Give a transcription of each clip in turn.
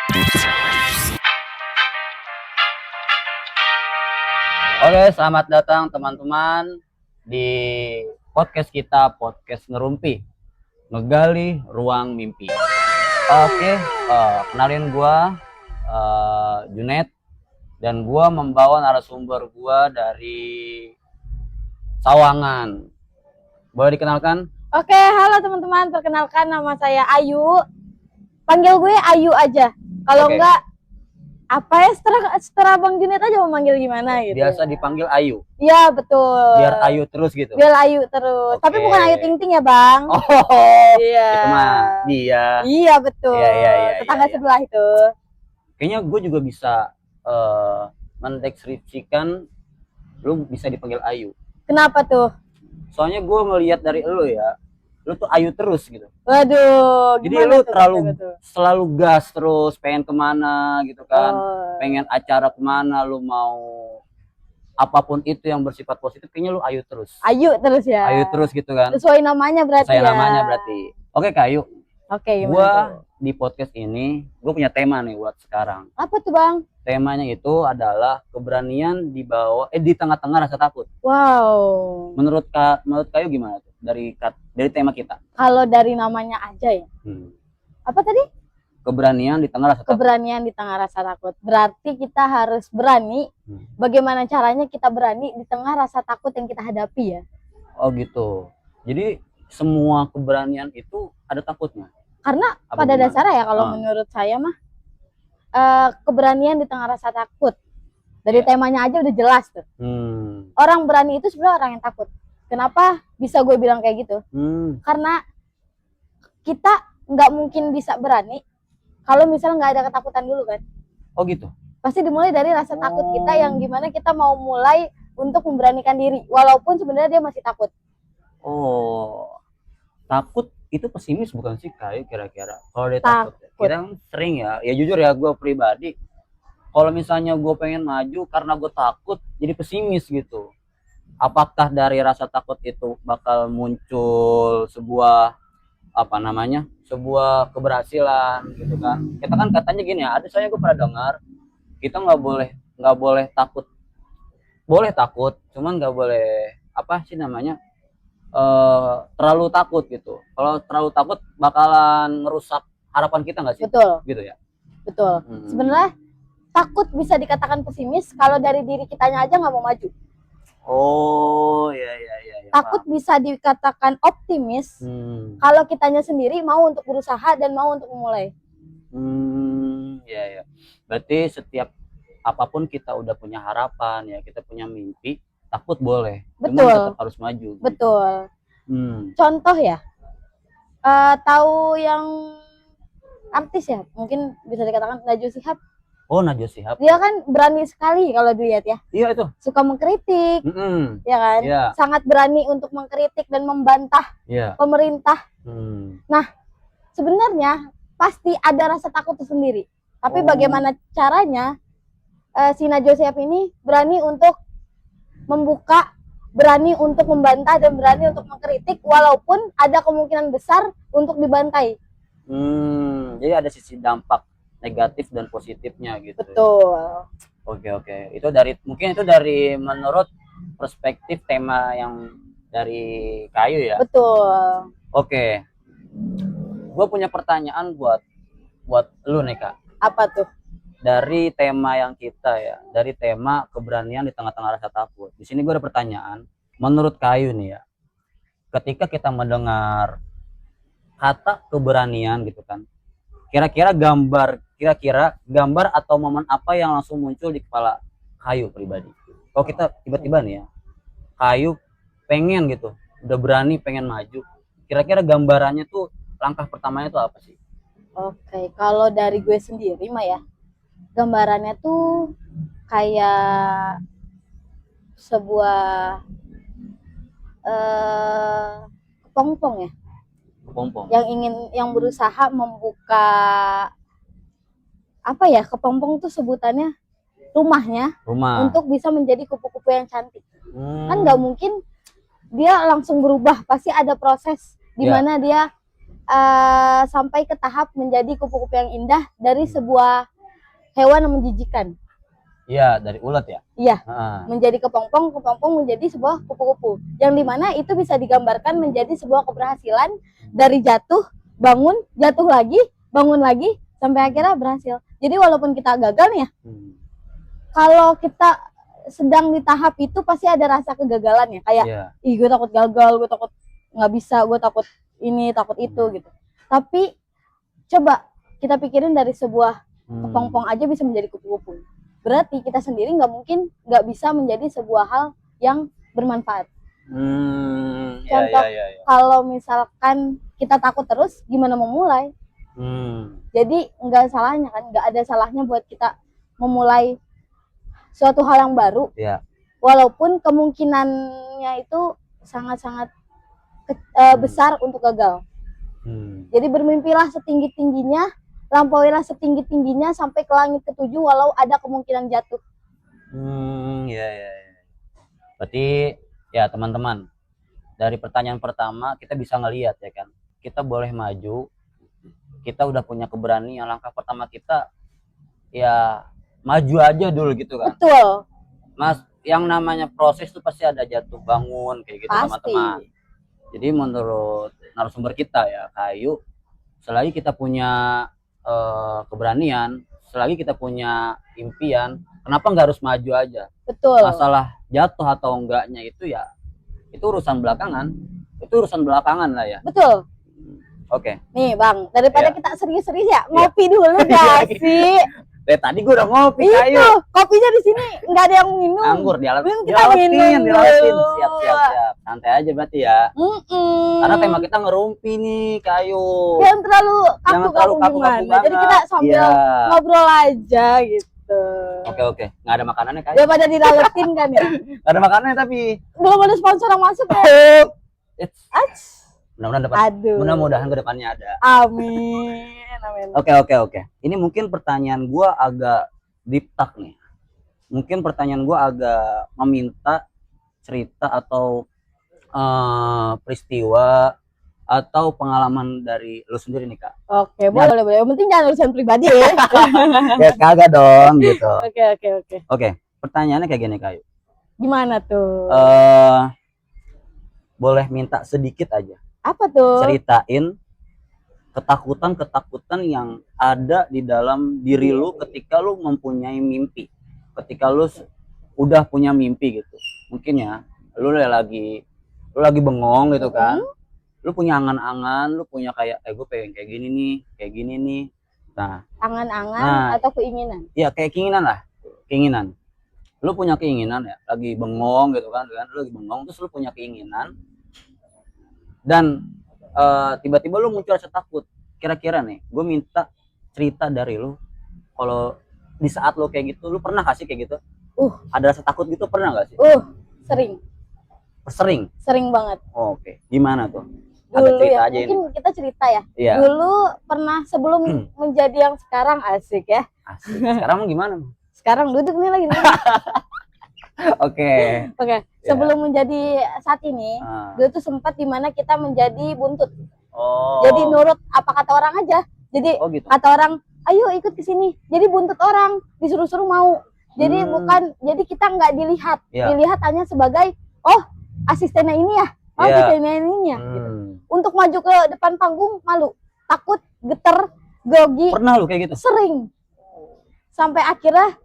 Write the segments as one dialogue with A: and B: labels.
A: Oke, selamat datang teman-teman di podcast kita, podcast Ngerumpi, Ngegali Ruang Mimpi. Oke, kenalin gua Junet, dan gua membawa narasumber gua dari Sawangan. Boleh dikenalkan?
B: Oke, halo teman-teman. Perkenalkan, nama saya Ayu. Panggil gue Ayu aja. Kalau
A: Oke.
B: enggak, apa ya, setelah Bang Junet aja mau manggil gimana gitu.
A: Biasa dipanggil Ayu,
B: Iya, betul.
A: biar Ayu terus gitu.
B: Biar Ayu terus.
A: Oke.
B: Tapi bukan Ayu Ting Ting ya, Bang.
A: Oh,
B: Iya.
A: itu mah dia.
B: Iya, betul.
A: Iya,
B: Tetangga
A: iya.
B: sebelah itu.
A: Kayaknya gue juga bisa mendeskripsikan lu bisa dipanggil Ayu.
B: Kenapa tuh?
A: Soalnya gue ngelihat dari lu ya, lu tuh Ayu terus gitu.
B: Waduh,
A: Jadi
B: gimana
A: lu
B: tuh,
A: terlalu
B: betul?
A: selalu gas terus, pengen kemana gitu kan,
B: Oh.
A: pengen acara kemana, lu mau apapun itu yang bersifat positif, kayaknya lu Ayu terus.
B: Ayu terus ya.
A: Ayu terus gitu kan.
B: Sesuai namanya berarti
A: Saya
B: ya.
A: namanya berarti. Oke Kak Ayu,
B: Oke, gimana
A: gua
B: tuh?
A: di podcast ini gue punya tema nih buat sekarang.
B: Apa tuh, Bang?
A: Temanya itu adalah keberanian di tengah-tengah rasa takut.
B: Wow.
A: Menurut Kayu gimana tuh dari tema kita?
B: Kalau dari namanya aja ya. Apa tadi?
A: Keberanian di tengah rasa takut.
B: Keberanian di tengah rasa takut. Berarti kita harus berani. Bagaimana caranya kita berani di tengah rasa takut yang kita hadapi ya?
A: Oh gitu. Jadi semua keberanian itu ada takutnya.
B: Karena
A: Apa
B: pada
A: gimana?
B: dasarnya ya kalau menurut saya mah keberanian di tengah rasa takut. Dari temanya aja udah jelas tuh. Orang berani itu sebenarnya orang yang takut. Kenapa bisa gue bilang kayak gitu? Karena kita nggak mungkin bisa berani kalau misalnya nggak ada ketakutan dulu kan.
A: Oh gitu.
B: Pasti dimulai dari rasa takut kita yang gimana kita mau mulai untuk memberanikan diri walaupun sebenarnya dia masih takut.
A: Oh, takut itu pesimis bukan sih Kayu kira-kira? Kalau dia
B: Takut.
A: takut, kita sering ya jujur ya gue pribadi. Kalau misalnya gue pengen maju karena gue takut, jadi pesimis gitu. Apakah dari rasa takut itu bakal muncul sebuah sebuah keberhasilan gitu kan? Kita kan katanya gini ya, ada saya gue pernah dengar, kita nggak boleh takut, boleh takut, cuman nggak boleh terlalu takut gitu. Kalau terlalu takut bakalan ngerusak harapan kita nggak sih?
B: Betul.
A: Gitu ya.
B: Betul. Sebenarnya takut bisa dikatakan pesimis kalau dari diri kitanya aja nggak mau maju.
A: Oh iya.
B: Takut bisa dikatakan optimis kalau kitanya sendiri mau untuk berusaha dan mau untuk memulai.
A: Iya. Berarti setiap apapun kita udah punya harapan ya, kita punya mimpi, takut boleh.
B: Betul.
A: Cuman tetap harus maju.
B: Betul.
A: Gitu.
B: Contoh ya, tahu yang artis ya, mungkin bisa dikatakan Najwa Shihab.
A: Oh, Najwa Shihab.
B: Dia kan berani sekali kalau dilihat ya.
A: Iya itu.
B: Suka mengkritik, ya kan?
A: Iya.
B: Sangat berani untuk mengkritik dan membantah pemerintah. Nah, sebenarnya pasti ada rasa takut tersendiri. Tapi bagaimana caranya si Najwa Shihab ini berani untuk membuka, berani untuk membantah dan berani untuk mengkritik walaupun ada kemungkinan besar untuk dibantai.
A: Jadi ada sisi dampak negatif dan positifnya gitu.
B: Betul.
A: Oke. Mungkin itu dari menurut perspektif tema yang dari Kayu ya.
B: Betul.
A: Oke. Gue punya pertanyaan buat lu nih Kak.
B: Apa tuh?
A: Dari tema yang kita ya, dari tema keberanian di tengah-tengah rasa takut. Di sini gue ada pertanyaan. Menurut Kayu nih ya, ketika kita mendengar kata keberanian gitu kan, kira-kira gambar atau momen apa yang langsung muncul di kepala Kayu pribadi? Kalau kita tiba-tiba nih ya, Kayu pengen gitu, udah berani pengen maju, kira-kira gambarannya tuh langkah pertamanya tuh apa sih?
B: Oke, kalau dari gue sendiri mah ya, gambarannya tuh kayak sebuah kepompong ya.
A: Kepompong.
B: Yang berusaha membuka apa ya, kepompong tuh sebutannya rumah untuk bisa menjadi kupu-kupu yang cantik. Kan nggak mungkin dia langsung berubah, pasti ada proses di mana dia sampai ke tahap menjadi kupu-kupu yang indah dari sebuah hewan yang menjijikan.
A: Iya, dari ulat ya.
B: Iya, menjadi kepompong menjadi sebuah kupu-kupu. Yang dimana itu bisa digambarkan menjadi sebuah keberhasilan dari jatuh, bangun, jatuh lagi, bangun lagi, sampai akhirnya berhasil. Jadi walaupun kita gagal nih ya, kalau kita sedang di tahap itu pasti ada rasa kegagalan ya. Kayak, ih gue takut gagal, gue takut nggak bisa, gue takut ini, takut itu gitu. Tapi coba kita pikirin dari sebuah kepompong aja bisa menjadi kupu-kupu. Berarti kita sendiri nggak bisa menjadi sebuah hal yang bermanfaat. Contoh, kalau misalkan kita takut terus, gimana mau mulai? Jadi nggak salahnya kan, nggak ada salahnya buat kita memulai suatu hal yang baru. Walaupun kemungkinannya itu sangat-sangat besar untuk gagal. Jadi bermimpilah setinggi-tingginya, lampauilah setinggi-tingginya sampai ke langit ketujuh walau ada kemungkinan jatuh.
A: Berarti ya teman-teman, dari pertanyaan pertama kita bisa ngelihat ya kan, kita boleh maju, kita udah punya keberanian. Langkah pertama kita ya maju aja dulu gitu kan.
B: Betul.
A: Mas, yang namanya proses tuh pasti ada jatuh bangun kayak gitu teman-teman. Jadi menurut narasumber kita ya, Kayu, selagi kita punya keberanian, selagi kita punya impian, kenapa nggak harus maju aja?
B: Betul.
A: Masalah jatuh atau enggaknya itu ya, itu urusan belakangan. Itu urusan belakangan lah ya.
B: Betul.
A: Oke.
B: Nih Bang, daripada kita serius-serius ya, ngopi dulu gak sih?
A: Tadi gue udah ngopi, Kayu.
B: Kopinya di sini nggak ada yang minum.
A: Anggur dialatin. Siap. Santai aja berarti ya. Karena tema kita ngerumpi nih, Kayu.
B: Jangan terlalu kaku gimana. Jadi kita sambil ngobrol aja gitu.
A: Oke. Nggak ada makanannya, Kayu.
B: Daripada dilaletin kan ya.
A: Nggak ada makanannya tapi.
B: Belum ada sponsor yang masuk ya.
A: Mudah-mudahan ke depannya ada.
B: Amin.
A: Oke. Ini mungkin pertanyaan gua agak deep talk nih. Mungkin pertanyaan gua agak meminta cerita atau peristiwa atau pengalaman dari lu sendiri nih, Kak.
B: Oke, boleh. Yang penting jangan urusan pribadi ya.
A: Ya kagak dong gitu.
B: Oke.
A: Pertanyaannya kayak gini, Kayu.
B: Gimana tuh?
A: Boleh minta sedikit aja.
B: Apa tuh?
A: Ceritain ketakutan yang ada di dalam diri lu ketika lu mempunyai mimpi. Ketika lu udah punya mimpi gitu. Mungkin ya, lu lagi bengong gitu kan. Lu punya angan-angan, lu punya kayak gue pengen kayak gini nih. Nah,
B: angan-angan atau keinginan?
A: Iya, kayak keinginan. Lu punya keinginan ya, lagi bengong gitu kan, lu lagi bengong terus lu punya keinginan. Dan tiba-tiba lu muncul rasa takut. Kira-kira nih, gue minta cerita dari lu. Kalau di saat lu kayak gitu, lu pernah gak sih kayak gitu? Ada rasa takut gitu, pernah gak sih?
B: Sering banget.
A: Oke. Gimana tuh?
B: Dulu ya, mungkin kita cerita ya.
A: Iya.
B: Dulu pernah sebelum menjadi yang sekarang, asik ya.
A: Asik. Sekarang gimana?
B: Sekarang duduk nih lagi.
A: Oke.
B: Sebelum menjadi saat ini, dulu tuh sempat dimana kita menjadi buntut. Jadi nurut apa kata orang aja. Jadi
A: gitu.
B: Kata orang, ayo ikut ke sini. Jadi buntut orang, disuruh-suruh mau. Jadi jadi kita nggak dilihat. Dilihat hanya sebagai, asistennya ini ya. Asistennya ini ya. Gitu. Untuk maju ke depan panggung malu, takut, geter, grogi.
A: Pernah lu kayak gitu?
B: Sering. Sampai akhirnya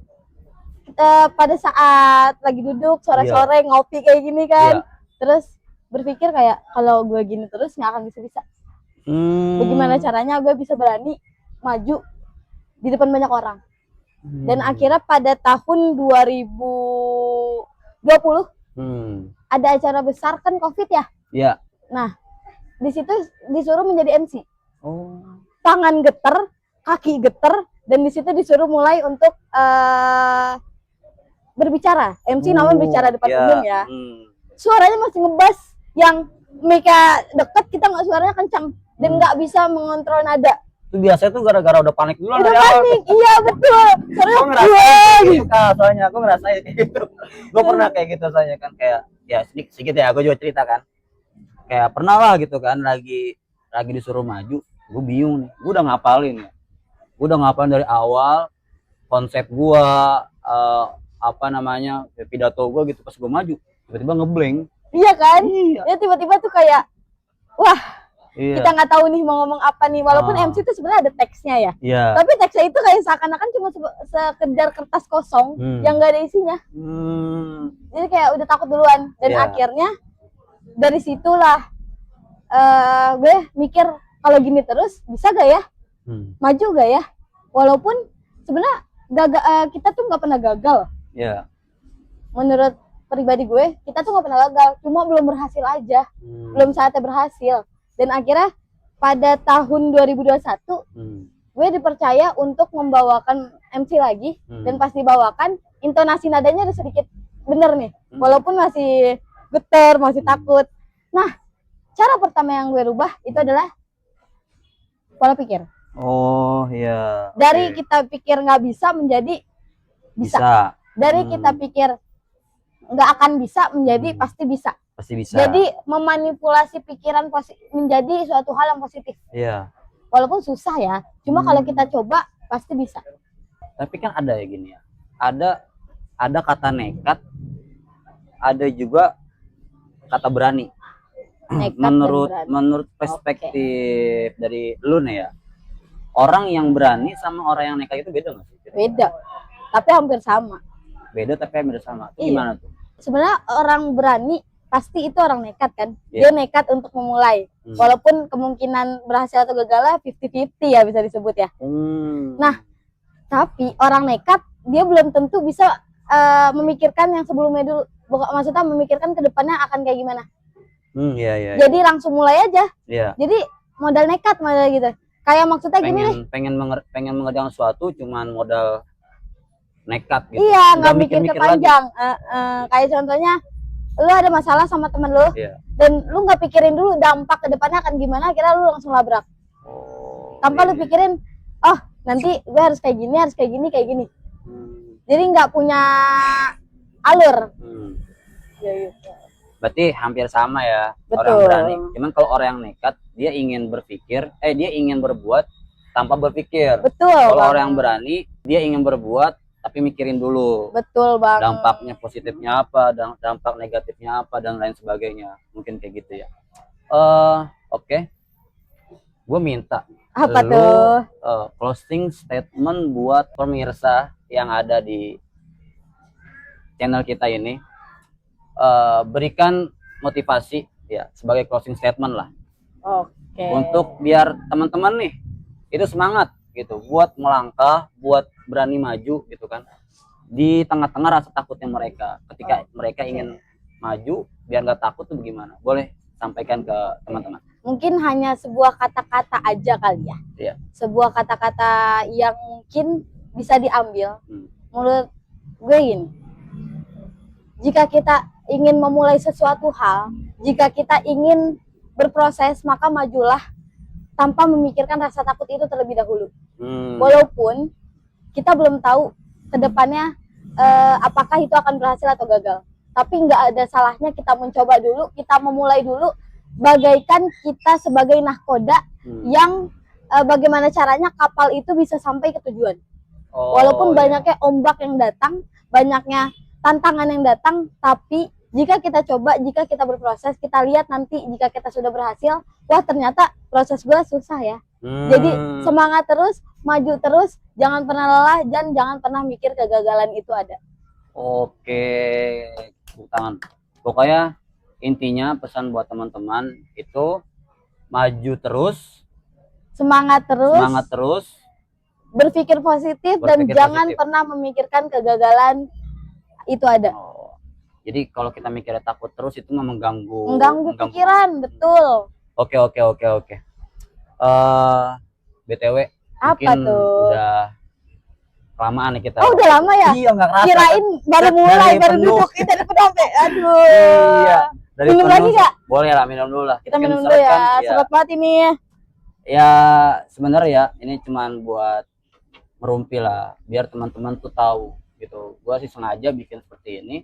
B: pada saat lagi duduk sore-sore ngopi kayak gini kan, terus berpikir kayak kalau gue gini terus nggak akan bisa. Bagaimana caranya gue bisa berani maju di depan banyak orang? Dan akhirnya pada tahun 2020 ada acara besar kan COVID ya.
A: Iya.
B: Nah di situ disuruh menjadi MC. Tangan geter, kaki geter, dan di situ disuruh mulai untuk berbicara. MC namanya bicara depan umum ya. Suaranya masih ngebas, yang mic-nya deket, kita nggak, suaranya kencang dan nggak bisa mengontrol nada.
A: Itu biasanya tuh gara-gara udah panik dulu.
B: Udah panik, iya betul.
A: Gue ngerasain gitu, soalnya gue ngerasain gitu. Gue pernah kayak gitu soalnya kan, kayak ya sedikit ya, gue juga cerita kan. Kayak pernah lah gitu kan, lagi lagi disuruh maju, gue bingung nih. Gue udah ngapalin ya. Gue udah ngapalin dari awal konsep gue, apa namanya, pidato gue gitu. Pas gue maju, tiba-tiba ngeblank.
B: Iya kan?
A: Iya.
B: Ya tiba-tiba tuh kayak, wah,
A: Iya.
B: kita nggak tahu nih mau ngomong apa nih. Walaupun MC itu sebenarnya ada teksnya ya.
A: Iya.
B: Tapi teksnya itu kayak seakan-akan cuma sekedar kertas kosong yang nggak ada isinya. Jadi kayak udah takut duluan. Dan akhirnya dari situlah gue mikir kalau gini terus bisa gak ya? Maju gak ya? Walaupun sebenarnya kita tuh nggak pernah gagal.
A: Iya.
B: Menurut pribadi gue, kita tuh nggak pernah gagal, cuma belum berhasil aja, belum saatnya berhasil. Dan akhirnya pada tahun 2021, gue dipercaya untuk membawakan MC lagi, dan pas dibawakan, intonasi nadanya udah sedikit bener nih, walaupun masih getar, masih takut. Nah, cara pertama yang gue rubah itu adalah pola pikir.
A: Oh iya.
B: Dari kita pikir nggak bisa menjadi bisa. Dari kita pikir nggak akan bisa menjadi pasti bisa.
A: Pasti bisa.
B: Jadi memanipulasi pikiran menjadi suatu hal yang positif.
A: Iya.
B: Walaupun susah ya, cuma kalau kita coba pasti bisa.
A: Tapi kan ada ya gini ya. Ada kata nekat, ada juga kata berani.
B: Nekat
A: menurut perspektif dari lu nih ya. Orang yang berani sama orang yang nekat itu beda nggak sih?
B: Beda. Tapi hampir sama.
A: Beda tapi hampir sama. Itu gimana tuh?
B: Sebenarnya orang berani pasti itu orang nekat kan. Dia nekat untuk memulai. Walaupun kemungkinan berhasil atau gagalnya 50-50 ya bisa disebut ya. Nah, tapi orang nekat dia belum tentu bisa memikirkan yang sebelumnya dulu. Maksudnya memikirkan ke depannya akan kayak gimana.
A: Iya.
B: Jadi langsung mulai aja.
A: Iya.
B: Jadi modal nekat modal gitu. Kayak maksudnya gini nih.
A: Pengen mengerjakan sesuatu cuman modal nekat gitu.
B: Iya, nggak mikir panjang. Kayak contohnya, lu ada masalah sama temen lu, dan lu nggak pikirin dulu dampak ke depannya akan gimana, kira lu langsung labrak. Tanpa lu pikirin, oh nanti gue harus kayak gini, kayak gini. Jadi nggak punya alur.
A: Berarti hampir sama ya.
B: Betul.
A: Orang berani. Cuman kalau orang yang nekat, dia ingin berbuat tanpa berpikir.
B: Betul.
A: Kalau orang yang berani, dia ingin berbuat tapi mikirin dulu.
B: Betul banget.
A: Dampaknya positifnya apa, dampak negatifnya apa, dan lain sebagainya. Mungkin kayak gitu ya. Oke. Gue minta
B: apa
A: lu
B: tuh?
A: Closing statement buat pemirsa yang ada di channel kita ini. Berikan motivasi ya sebagai closing statement lah.
B: Oke.
A: Untuk biar teman-teman nih itu semangat gitu buat melangkah, buat berani maju gitu kan. Di tengah-tengah rasa takutnya mereka ketika mereka ingin maju, biar nggak takut tuh bagaimana? Boleh sampaikan ke teman-teman.
B: Mungkin hanya sebuah kata-kata aja kali ya.
A: Iya.
B: Sebuah kata-kata yang mungkin bisa diambil. Menurut gue ini, jika kita ingin memulai sesuatu hal, jika kita ingin berproses, maka majulah tanpa memikirkan rasa takut itu terlebih dahulu. Walaupun kita belum tahu ke depannya apakah itu akan berhasil atau gagal. Tapi nggak ada salahnya kita mencoba dulu, kita memulai dulu, bagaikan kita sebagai nahkoda yang bagaimana caranya kapal itu bisa sampai ke tujuan. Walaupun banyaknya ombak yang datang, banyaknya tantangan yang datang, tapi jika kita coba, jika kita berproses, kita lihat nanti jika kita sudah berhasil, wah ternyata proses gue susah ya. Jadi semangat terus, maju terus, jangan pernah lelah, dan jangan pernah mikir kegagalan itu ada.
A: Oke, tepuk tangan. Pokoknya intinya pesan buat teman-teman itu maju terus,
B: semangat terus, berpikir positif, dan jangan pernah memikirkan kegagalan itu ada.
A: Jadi kalau kita mikirnya takut terus itu mengganggu
B: pikiran, betul.
A: Oke. BTW,
B: apa
A: mungkin
B: tuh?
A: Udah kelamaan nih kita.
B: Oh, udah lama ya?
A: Iya, nggak kerasa.
B: Kirain baru mulai, baru duduk dari penampe. Aduh.
A: Iya.
B: Minum lagi nggak?
A: Boleh lah, minum dulu lah.
B: Kita minum dulu ya. Sobat banget ini.
A: Ya sebenarnya ya ini cuman buat merumpi lah, biar teman-teman tuh tahu gitu. Gua sih sengaja bikin seperti ini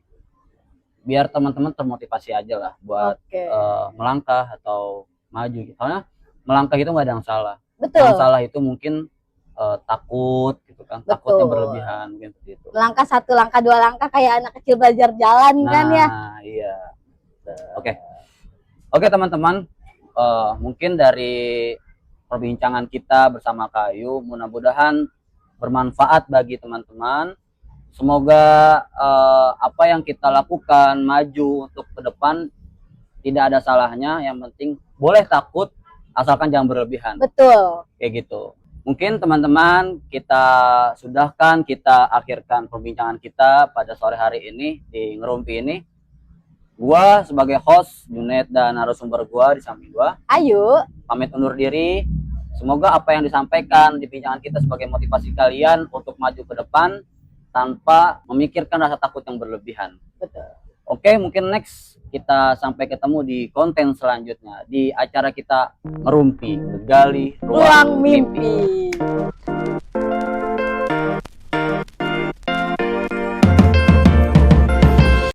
A: biar teman-teman termotivasi aja lah buat melangkah atau maju. Soalnya melangkah itu nggak ada yang salah.
B: Betul.
A: Yang salah itu mungkin takut gitu kan, takutnya berlebihan mungkin seperti itu.
B: Melangkah 1 langkah 2 langkah kayak anak kecil belajar jalan kan ya.
A: Iya. Oke teman-teman, mungkin dari perbincangan kita bersama Kayu mudah-mudahan bermanfaat bagi teman-teman. Semoga apa yang kita lakukan maju untuk ke depan tidak ada salahnya. Yang penting boleh takut asalkan jangan berlebihan.
B: Betul.
A: Kayak gitu. Mungkin teman-teman kita sudahkan, kita akhirkan perbincangan kita pada sore hari ini di Ngerumpi ini. Gua sebagai host Junet dan narasumber gua di samping gua,
B: Ayu,
A: pamit undur diri. Semoga apa yang disampaikan di perbincangan kita sebagai motivasi kalian untuk maju ke depan tanpa memikirkan rasa takut yang berlebihan.
B: betul.
A: Oke, mungkin next kita sampai ketemu di konten selanjutnya di acara kita Ngerumpi, Gali
B: Ruang Mimpi.